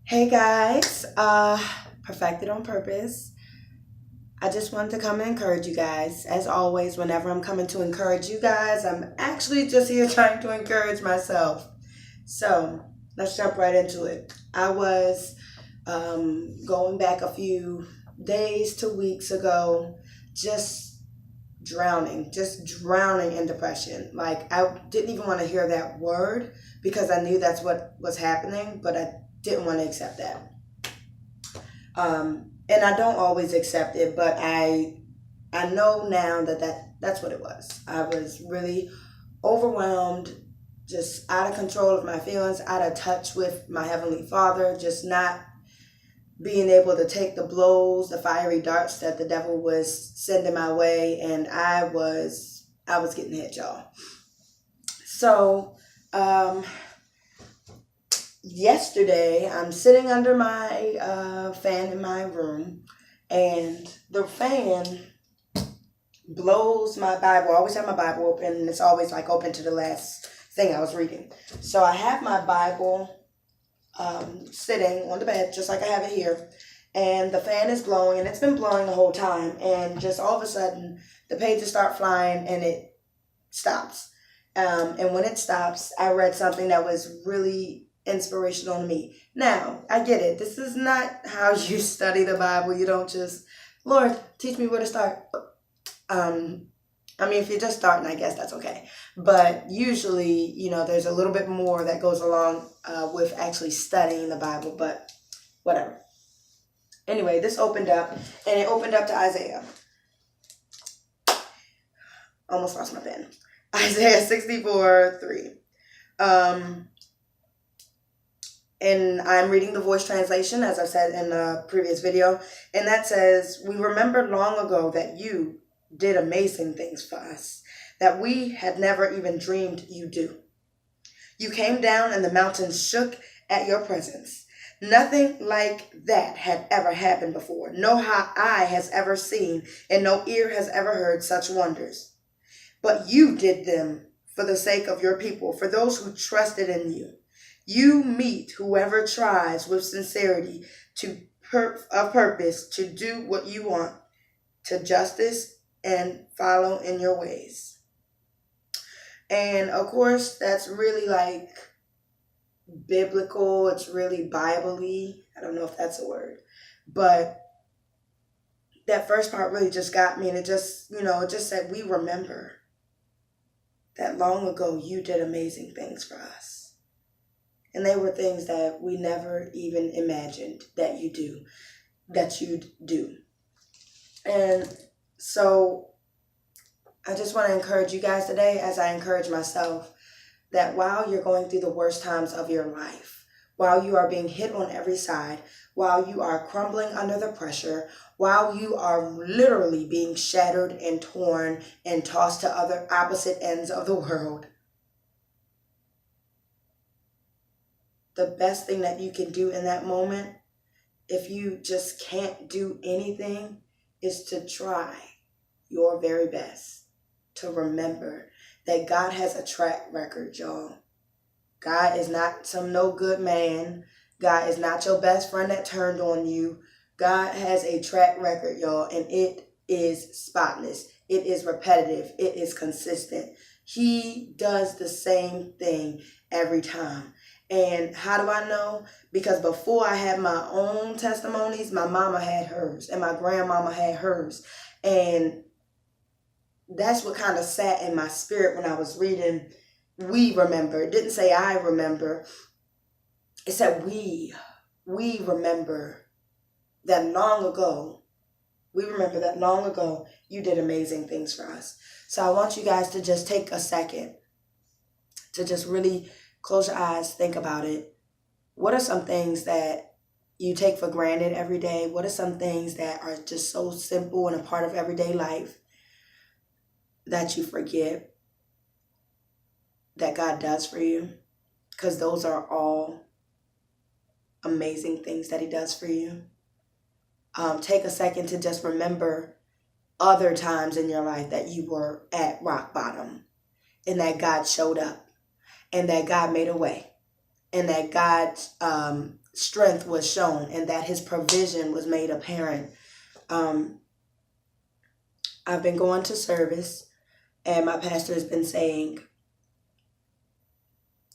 Hey guys, Perfected on Purpose. I just wanted to come and encourage you guys. As always, whenever I'm coming to encourage you guys, I'm actually just here trying to encourage myself. So let's jump right into it. I was going back a few days to weeks ago, just drowning in depression. Like, I didn't even want to hear that word because I knew that's what was happening, but I didn't want to accept that. And I don't always accept it, but I know now that's what it was. I was really overwhelmed, just out of control of my feelings, out of touch with my Heavenly Father, just not being able to take the blows, the fiery darts that the devil was sending my way, and I was getting hit, y'all. So, yesterday I'm sitting under my fan in my room, and the fan blows my Bible. I always have my Bible open, and it's always like open to the last thing I was reading. So I have my Bible sitting on the bed, just like I have it here, and the fan is blowing, and it's been blowing the whole time, and just all of a sudden the pages start flying and it stops. And when it stops, I read something that was really inspirational to me. Now, I get it. This is not how you study the Bible. You don't just, Lord, teach me where to start. If you're just starting, I guess that's okay. But usually, there's a little bit more that goes along with actually studying the Bible, but whatever. Anyway, this opened up, and it opened up to Isaiah. Almost lost my pen. Isaiah 64:3. And I'm reading the voice translation, as I said in the previous video. And that says, "We remembered long ago that you did amazing things for us, that we had never even dreamed you do. You came down and the mountains shook at your presence. Nothing like that had ever happened before. No eye has ever seen and no ear has ever heard such wonders. But you did them for the sake of your people, for those who trusted in you. You meet whoever tries with sincerity of purpose to do what you want, to justice and follow in your ways." And of course, that's really like biblical. It's really Bible-y. I don't know if that's a word, but that first part really just got me. And it just said, we remember that long ago you did amazing things for us. And they were things that we never even imagined that you'd do. And so I just want to encourage you guys today, as I encourage myself, that while you're going through the worst times of your life, while you are being hit on every side, while you are crumbling under the pressure, while you are literally being shattered and torn and tossed to other opposite ends of the world, the best thing that you can do in that moment, if you just can't do anything, is to try your very best to remember that God has a track record, y'all. God is not some no good man. God is not your best friend that turned on you. God has a track record, y'all, and it is spotless. It is repetitive. It is consistent. He does the same thing every time. And how do I know? Because before I had my own testimonies, my mama had hers and my grandmama had hers. And that's what kind of sat in my spirit when I was reading We Remember. It didn't say I remember. It said we remember that long ago. We remember that long ago you did amazing things for us. So I want you guys to just take a second to just really close your eyes, think about it. What are some things that you take for granted every day? What are some things that are just so simple and a part of everyday life that you forget that God does for you? Because those are all amazing things that He does for you. Take a second to just remember other times in your life that you were at rock bottom and that God showed up and that God made a way and that God's strength was shown, and that his provision was made apparent. I've been going to service, and my pastor has been saying,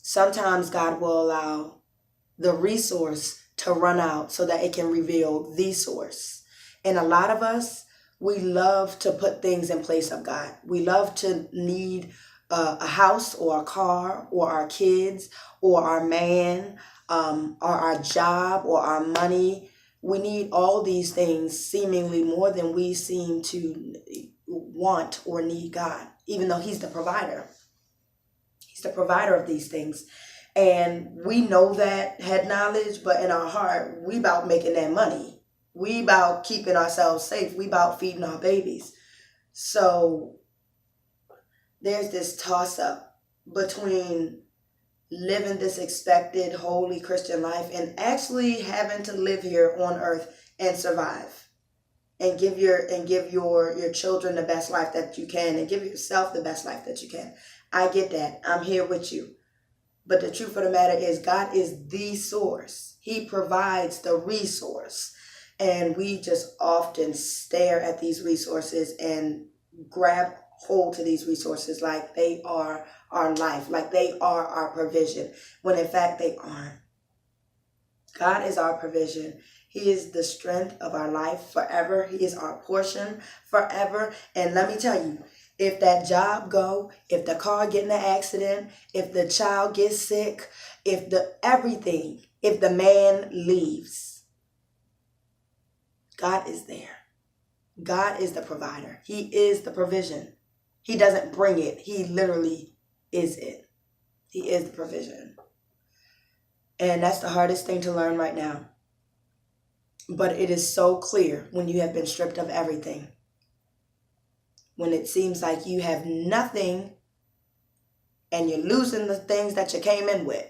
sometimes God will allow the resource to run out so that it can reveal the source. And a lot of us, we love to put things in place of God. We love to need a house or a car or our kids or our man or our job or our money. We need all these things seemingly more than we seem to want or need God, even though he's the provider. He's the provider of these things. And we know that, head knowledge, but in our heart, we about making that money. We about keeping ourselves safe. We about feeding our babies. So there's this toss-up between living this expected, holy Christian life and actually having to live here on earth and survive. And give your children the best life that you can, and give yourself the best life that you can. I get that. I'm here with you. But the truth of the matter is, God is the source. He provides the resource. And we just often stare at these resources and grab hold to these resources like they are our life, like they are our provision, when in fact they aren't. God is our provision. He is the strength of our life forever. He is our portion forever. And let me tell you, if that job go, if the car get in an accident, if the child gets sick, if the man leaves, God is there. God is the provider. He is the provision. He doesn't bring it. He literally is it. He is the provision. And that's the hardest thing to learn right now. But it is so clear when you have been stripped of everything. When it seems like you have nothing and you're losing the things that you came in with.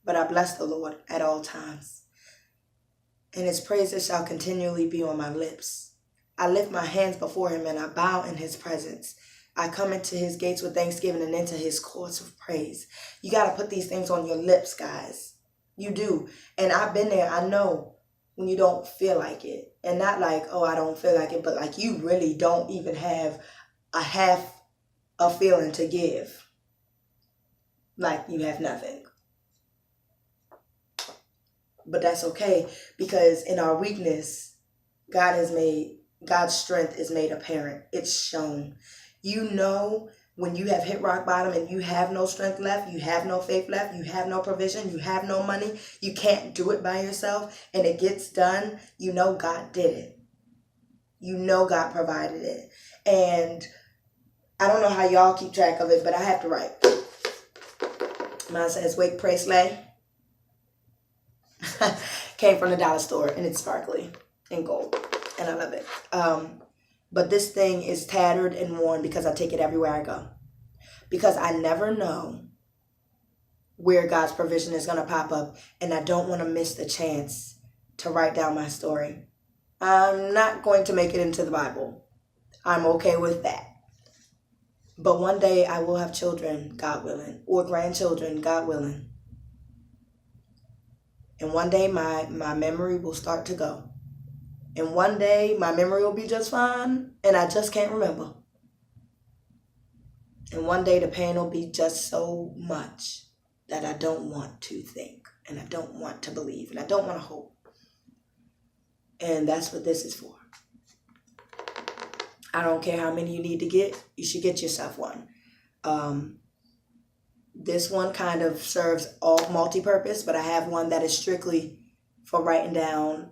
But I bless the Lord at all times, and his praises shall continually be on my lips. I lift my hands before him and I bow in his presence. I come into his gates with thanksgiving and into his courts with praise. You got to put these things on your lips, guys. You do. And I've been there. I know when you don't feel like it. And not like, oh, I don't feel like it, but like you really don't even have a half a feeling to give. Like you have nothing. But that's okay, because in our weakness, God's strength is made apparent. It's shown. You know, when you have hit rock bottom and you have no strength left, you have no faith left, you have no provision, you have no money, you can't do it by yourself, and it gets done, you know God did it. You know God provided it. And I don't know how y'all keep track of it, but I have to write. Mine says, wake, pray, slay. Came from the dollar store, and it's sparkly and gold, and I love it. But this thing is tattered and worn because I take it everywhere I go. Because I never know where God's provision is going to pop up, and I don't want to miss the chance to write down my story. I'm not going to make it into the Bible. I'm okay with that. But one day I will have children, God willing, or grandchildren, God willing. And one day my memory will start to go. And one day my memory will be just fine, and I just can't remember. And one day the pain will be just so much that I don't want to think, and I don't want to believe, and I don't want to hope. And that's what this is for. I don't care how many you need to get. You should get yourself one. This one kind of serves all multi-purpose, but I have one that is strictly for writing down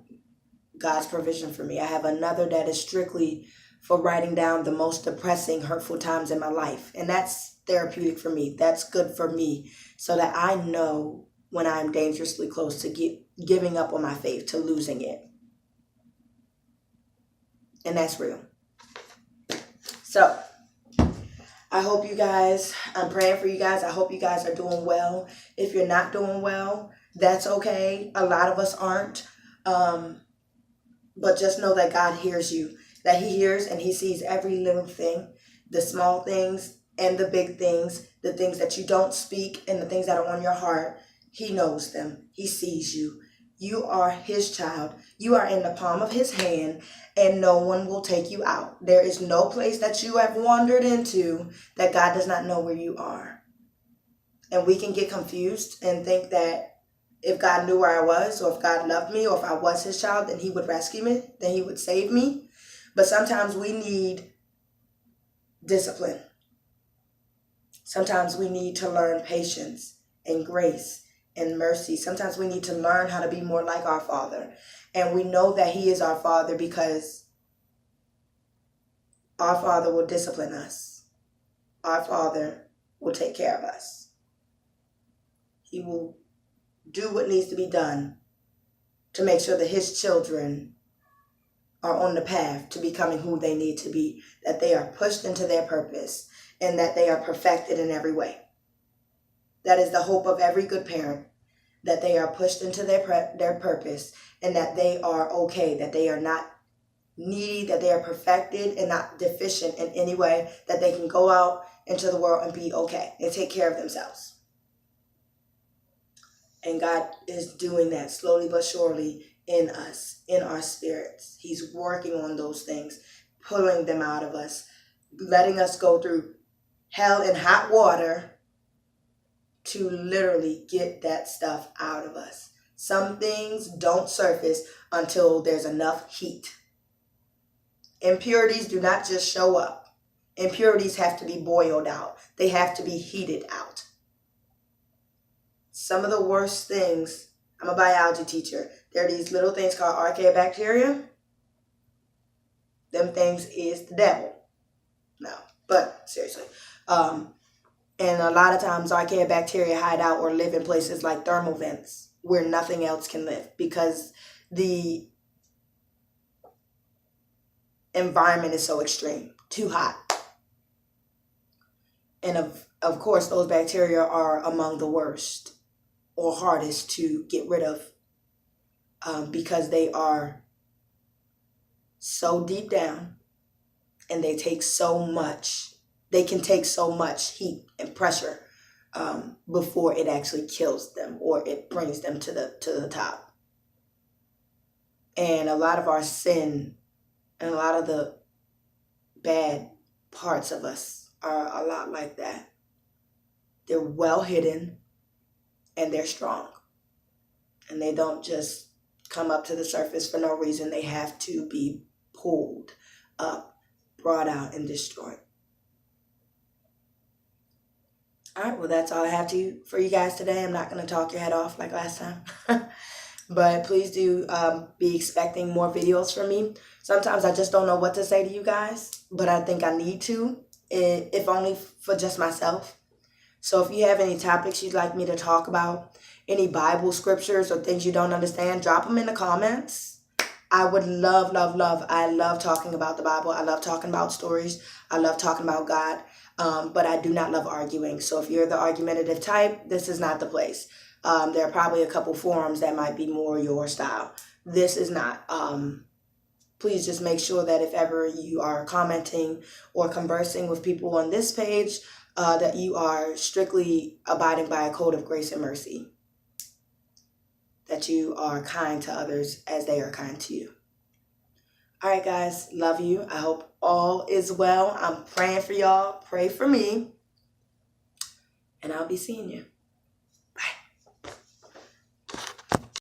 God's provision for me. I have another that is strictly for writing down the most depressing, hurtful times in my life. And that's therapeutic for me. That's good for me, so that I know when I'm dangerously close to giving up on my faith, to losing it. And that's real. So I hope you guys, I'm praying for you guys. I hope you guys are doing well. If you're not doing well, that's okay. A lot of us aren't. But just know that God hears you, that he hears and he sees every little thing, the small things and the big things, the things that you don't speak and the things that are on your heart. He knows them. He sees you. You are his child. You are in the palm of his hand, and no one will take you out. There is no place that you have wandered into that God does not know where you are. And we can get confused and think that if God knew where I was, or if God loved me, or if I was his child, then he would rescue me, then he would save me. But sometimes we need discipline. Sometimes we need to learn patience and grace and mercy. Sometimes we need to learn how to be more like our Father. And we know that he is our Father because our Father will discipline us. Our Father will take care of us. He will do what needs to be done to make sure that his children are on the path to becoming who they need to be, that they are pushed into their purpose, and that they are perfected in every way. That is the hope of every good parent, that they are pushed into their purpose, and that they are okay, that they are not needy, that they are perfected and not deficient in any way, that they can go out into the world and be okay and take care of themselves. And God is doing that slowly but surely in us, in our spirits. He's working on those things, pulling them out of us, letting us go through hell and hot water to literally get that stuff out of us. Some things don't surface until there's enough heat. Impurities do not just show up. Impurities have to be boiled out. They have to be heated out. Some of the worst things, I'm a biology teacher. There are these little things called archaeobacteria. Them things is the devil. No, but seriously. And a lot of times archaeobacteria hide out or live in places like thermal vents where nothing else can live because the environment is so extreme, too hot. And of course, those bacteria are among the worst or hardest to get rid of because they are so deep down and they take so much. They can take so much heat and pressure before it actually kills them or it brings them to the top. And a lot of our sin and a lot of the bad parts of us are a lot like that. They're well hidden and they're strong. And they don't just come up to the surface for no reason. They have to be pulled up, brought out, and destroyed. All right, well, that's all I have for you guys today. I'm not going to talk your head off like last time. But please do be expecting more videos from me. Sometimes I just don't know what to say to you guys, but I think I need to, if only for just myself. So if you have any topics you'd like me to talk about, any Bible scriptures or things you don't understand, drop them in the comments. I would love, love, love. I love talking about the Bible. I love talking about stories. I love talking about God. But I do not love arguing. So if you're the argumentative type, this is not the place. There are probably a couple forums that might be more your style. This is not. Please just make sure that if ever you are commenting or conversing with people on this page, that you are strictly abiding by a code of grace and mercy. That you are kind to others as they are kind to you. All right, guys. Love you. I hope all is well. I'm praying for y'all. Pray for me. And I'll be seeing you.